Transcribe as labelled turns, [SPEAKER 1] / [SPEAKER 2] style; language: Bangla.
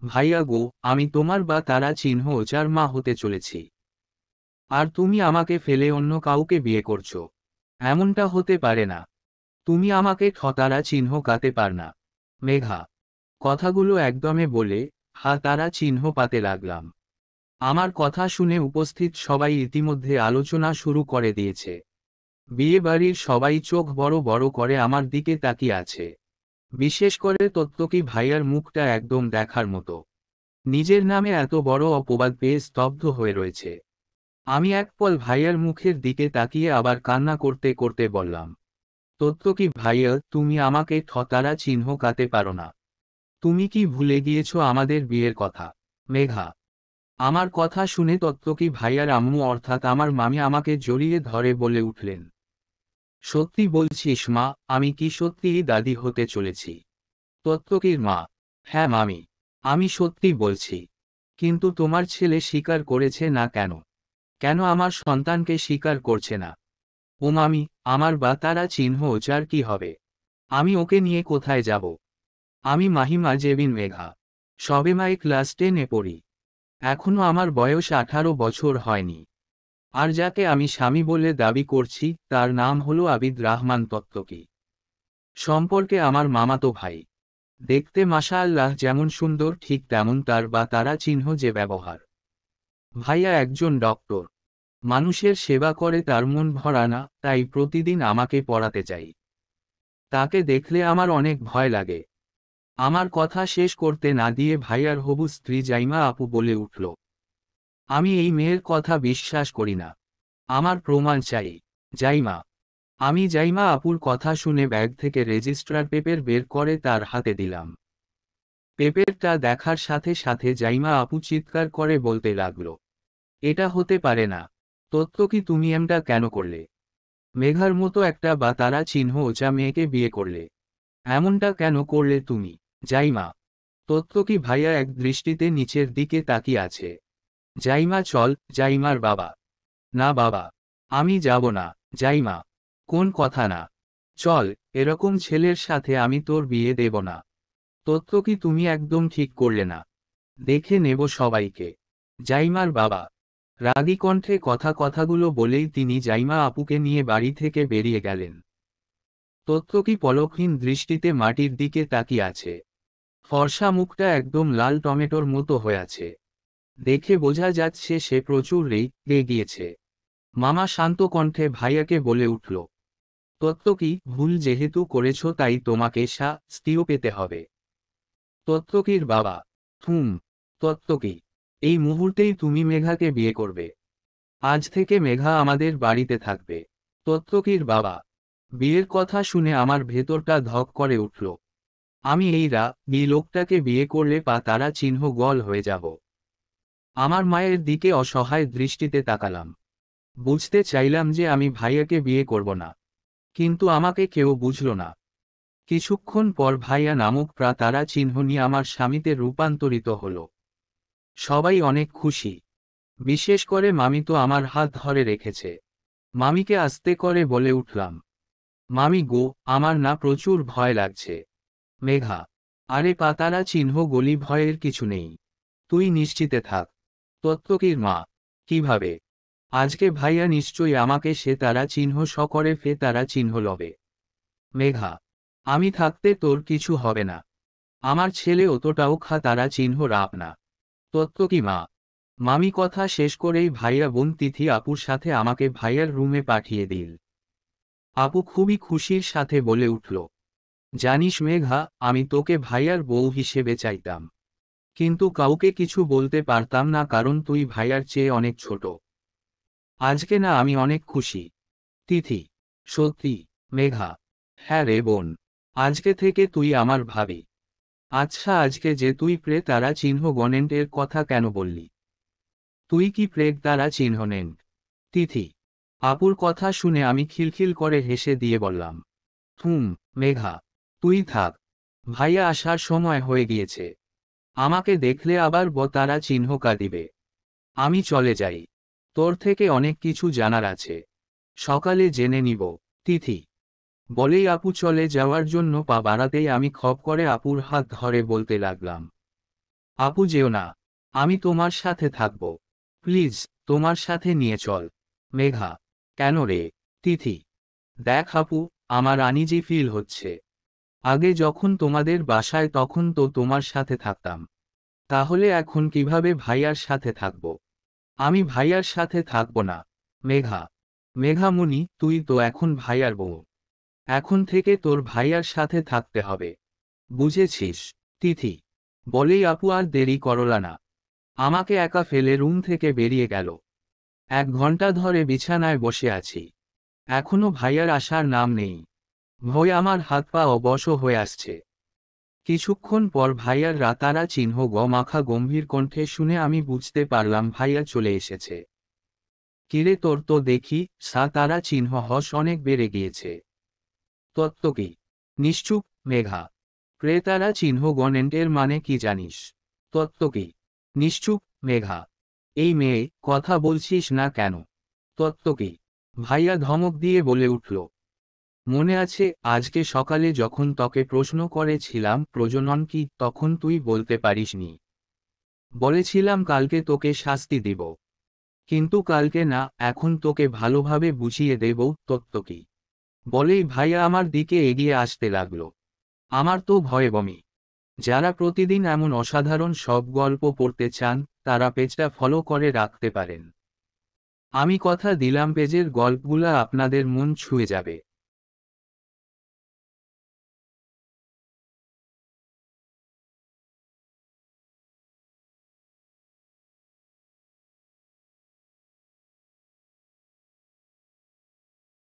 [SPEAKER 1] ভাইয়া গো, আমি তোমার বা তারা চিহ্ন যার মা হতে চলেছি। আর তুমি আমাকে ফেলে অন্য কাউকে বিয়ে করছো। এমনটা হতে পারে না। তুমি আমাকে তারা চিহ্ন গাতে পার না। মেঘা। কথাগুলো একদমে বলে তারা চিহ্ন পাতে লাগলাম। আমার কথা শুনে উপস্থিত সবাই ইতিমধ্যে আলোচনা শুরু করে দিয়েছে। বিয়ে বাড়ির সবাই চোখ বড় বড় করে আমার দিকে তাকিয়ে আছে। বিশেষ করে তত্ত্বকি ভাইয়ার মুখটা একদম দেখার মতো। নিজের নামে এত বড় অপবাদ পেয়ে স্তব্ধ হয়ে রয়েছে। আমি এক পল ভাইয়ার মুখের দিকে তাকিয়ে আবার কান্না করতে করতে বললাম, তত্ত্বকি ভাইয়া, তুমি আমাকে তারা চিহ্ন গাতে পারো না। তুমি কি ভুলে গিয়েছো আমাদের বিয়ের কথা? মেঘা। আমার কথা শুনে তত্ত্বকি ভাইয়ার আম্মু অর্থাৎ আমার মামি আমাকে জড়িয়ে ধরে বলে উঠলেন, সত্যি বলছিস মা? আমি কি সত্যিই দাদি হতে চলেছি? তত্ত্বকির মা: হ্যাঁ মামি, আমি সত্যি বলছি। কিন্তু তোমার ছেলে স্বীকার করেছে না কেন? কেন আমার সন্তানকে স্বীকার করছে না? ও মামি, আমার বা তারা চিহ্ন যার কি হবে? আমি ওকে নিয়ে কোথায় যাব? আমি মাহিমা জেবিন মেঘা। সবেমাত্র ক্লাস 10-এ পড়ি। এখনো আমার বয়স 18 বছর হয়নি। আর যাকে আমি স্বামী বলে দাবি করছি তার নাম হলো আবিদ রাহমান তত্ত্বকি। সম্পর্কে আমার মামাতো ভাই। দেখতে মাশাআল্লাহ যেমন সুন্দর ঠিক তেমন তার বা তারা চিহ্ন যে ব্যবহার। ভাইয়া একজন ডক্টর। মানুষের সেবা করে তার মন ভরা না, তাই প্রতিদিন আমাকে পড়াতে চাই। তাকে দেখলে আমার অনেক ভয় লাগে। আমার কথা শেষ করতে না দিয়ে ভাইয়ার হবু স্ত্রী জাইমা আপু বলে উঠল, আমি এই মেয়ের কথা বিশ্বাস করি না। আমার প্রমাণ চাই। জাইমা। আমি জাইমা আপুর কথা শুনে ব্যাগ থেকে রেজিস্ট্রার পেপার বের করে তার হাতে দিলাম। পেপারটা দেখার সাথে সাথে জাইমা আপু চিৎকার করে বলতে লাগলো, এটা হতে পারে না। তত্ত্বকি তুমি এমটা কেন করলে? মেঘার মতো একটা বা তারা চিহ্ন যা মেয়েকে বিয়ে করলে। এমনটা কেন করলে তুমি? জাইমা। তত্ত্বকি ভাইয়া এক দৃষ্টিতে নিচের দিকে তাকিয়ে আছে। জাইমা চল। জাইমার বাবা: না বাবা, আমি যাব না। জাইমা: কোন কথা না? চল। এরকম ছেলের সাথে আমি তোর বিয়ে দেব না। তত্ত্বকি তুমি একদম ঠিক করলে না। দেখে নেব সবাইকে। জাইমার বাবা। রাগী কণ্ঠে কথাগুলো বলেই তিনি জাইমা আপুকে নিয়ে বাড়ি থেকে বেরিয়ে গেলেন। তত্ত্বকি পলকহীন দৃষ্টিতে মাটির দিকে তাকিয়ে আছে। ফর্সা মুখটা একদম লাল টমেটোর মতো হয়ে আছে। দেখে বোঝা যাচ্ছে সে প্রচুর রেগে গিয়েছে। মামা শান্ত কণ্ঠে ভাইয়াকে বলে উঠল, তত্ত্বকি, ভুল যেহেতু করেছ তাই তোমাকে শাস্তিও পেতে হবে। তত্ত্বকির বাবা: তত্ত্বকি, এই মুহূর্তেই তুমি মেঘাকে বিয়ে করবে। আজ থেকে মেঘা আমাদের বাড়িতে থাকবে। তত্ত্বকির বাবা: বিয়ের কথা শুনে আমার ভেতরটা ধক করে উঠল। আমি এই লোকটাকে বিয়ে করলে পা তারা চিহ্ন গল হয়ে যাব। আমার মায়ের দিকে অসহায় দৃষ্টিতে তাকালাম। বুঝতে চাইলাম যে আমি ভাইয়াকে বিয়ে করব না। কিন্তু আমাকে কেউ বুঝল না। কিছুক্ষণ পর ভাইয়া নামক তারা চিহ্ন নিয়ে আমার স্বামীতে রূপান্তরিত হল। সবাই অনেক খুশি। বিশেষ করে মামি তো আমার হাত ধরে রেখেছে। মামিকে আস্তে করে বলে উঠলাম, মামি গো, আমার না প্রচুর ভয় লাগছে। মেঘা: আরে পাতারা চিহ্ন গলি, ভয়ের কিছু নেই। তুই নিশ্চিতে থাক। তত্ত্বকির মা: কিভাবে? আজকে ভাইয়া নিশ্চয়ই আমাকে সে তারা চিহ্ন করে তারা চিহ্ন লবে। মেঘা: আমি থাকতে তোর কিছু হবে না। আমার ছেলে অতটাও তারা চিহ্ন রাখ না। তত্ত্বকি মা। মামি কথা শেষ করেই ভাইয়া বোন তিথি আপুর সাথে আমাকে ভাইয়ার রুমে পাঠিয়ে দিল। আপু খুবই খুশির সাথে বলে উঠল, জানিস মেঘা, আমি তোকে ভাইয়ার বউ হিসেবে চাইতাম। কিন্তু কাউকে কিছু বলতে পারতাম না কারণ তুই ভাইয়ার চেয়ে অনেক ছোট। আজকে না আমি অনেক খুশি। তিথি: সত্যি? মেঘা: হ্যাঁ রে বোন, আজকে থেকে তুই আমার ভাবি। আচ্ছা, আজকে যে তুই তারা চিহ্ন গণেন্টের কথা কেন বললি? তুই কি তারা চিহ্ন নেন? তিথি: আপুর কথা শুনে আমি খিলখিল করে হেসে দিয়ে বললাম, মেঘা, তুই থাক। ভাইয়া আসার সময় হয়ে গিয়েছে। আমাকে দেখলে আবার তারা চিহ্ন দিবে। আমি চলে যাই। তোর থেকে অনেক কিছু জানার আছে। সকালে জেনে নিব। তিথি বলেই আপু চলে যাওয়ার জন্য পা বাড়াতেই আমি খপ করে আপুর হাত ধরে বলতে লাগলাম, আপু যেও না, আমি তোমার সাথে থাকব। প্লিজ, তোমার সাথে নিয়ে চল। মেঘা, কেন রে? তিথি, দেখ আপু, আমার আনইজি ফিল হচ্ছে। আগে যখন তোমাদের বাসায় তখন তো তোমার সাথে থাকতাম, তাহলে এখন কিভাবে ভাইয়ার সাথে থাকব? আমি ভাইয়ার সাথে থাকব না। মেঘা, মেঘামণি, তুই তো এখন ভাইয়ার বউ, এখন থেকে তোর ভাইয়ার সাথে থাকতে হবে, বুঝেছিস? তিথি, বলেই আপু আর দেরি করলা না, আমাকে একা ফেলে রুম থেকে বেরিয়ে গেল। 1 ঘন্টা ধরে বিছানায় বসে আছি, এখনো ভাইয়ার আসার নাম নেই। ভয় আমার হাত পা অবশ হয়ে আসছে। কিছুক্ষণ পর ভাইয়ার রাতারা চিহ্ন মাখা গম্ভীর কণ্ঠে শুনে আমি বুঝতে পারলাম ভাইয়া চলে এসেছে। কিরে তোর তো দেখি তারা চিহ্ন হস অনেক বেড়ে গিয়েছে। তত্ত্ব কি? নিশ্চুপ, মেঘা। প্রেতারা চিহ্ন গণেন্টের মানে কি জানিস? তত্ত্ব কি? নিশ্চুপ, মেঘা। এই মেয়ে, কথা বলছিস না কেন? তত্ত্ব কি? ভাইয়া ধমক দিয়ে বলে উঠল। মনে আছে আজকে সকালে যখন তোকে প্রশ্ন করেছিলাম প্রজনন কি, তখন তুই বলতে পারিসনি। বলেছিলাম কালকে তোকে শাস্তি দিব, কিন্তু কালকে না, এখন তোকে ভালোভাবে বুঝিয়ে দেব তত্ত্ব কি। বলেই ভাইয়া আমার দিকে এগিয়ে আসতে লাগলো। আমার তো ভয়ে বমি। যারা প্রতিদিন এমন অসাধারণ সব গল্প পড়তে চান, তারা পেজটা ফলো করে রাখতে পারেন। আমি কথা দিলাম পেজের গল্পগুলা আপনাদের মন ছুঁয়ে যাবে।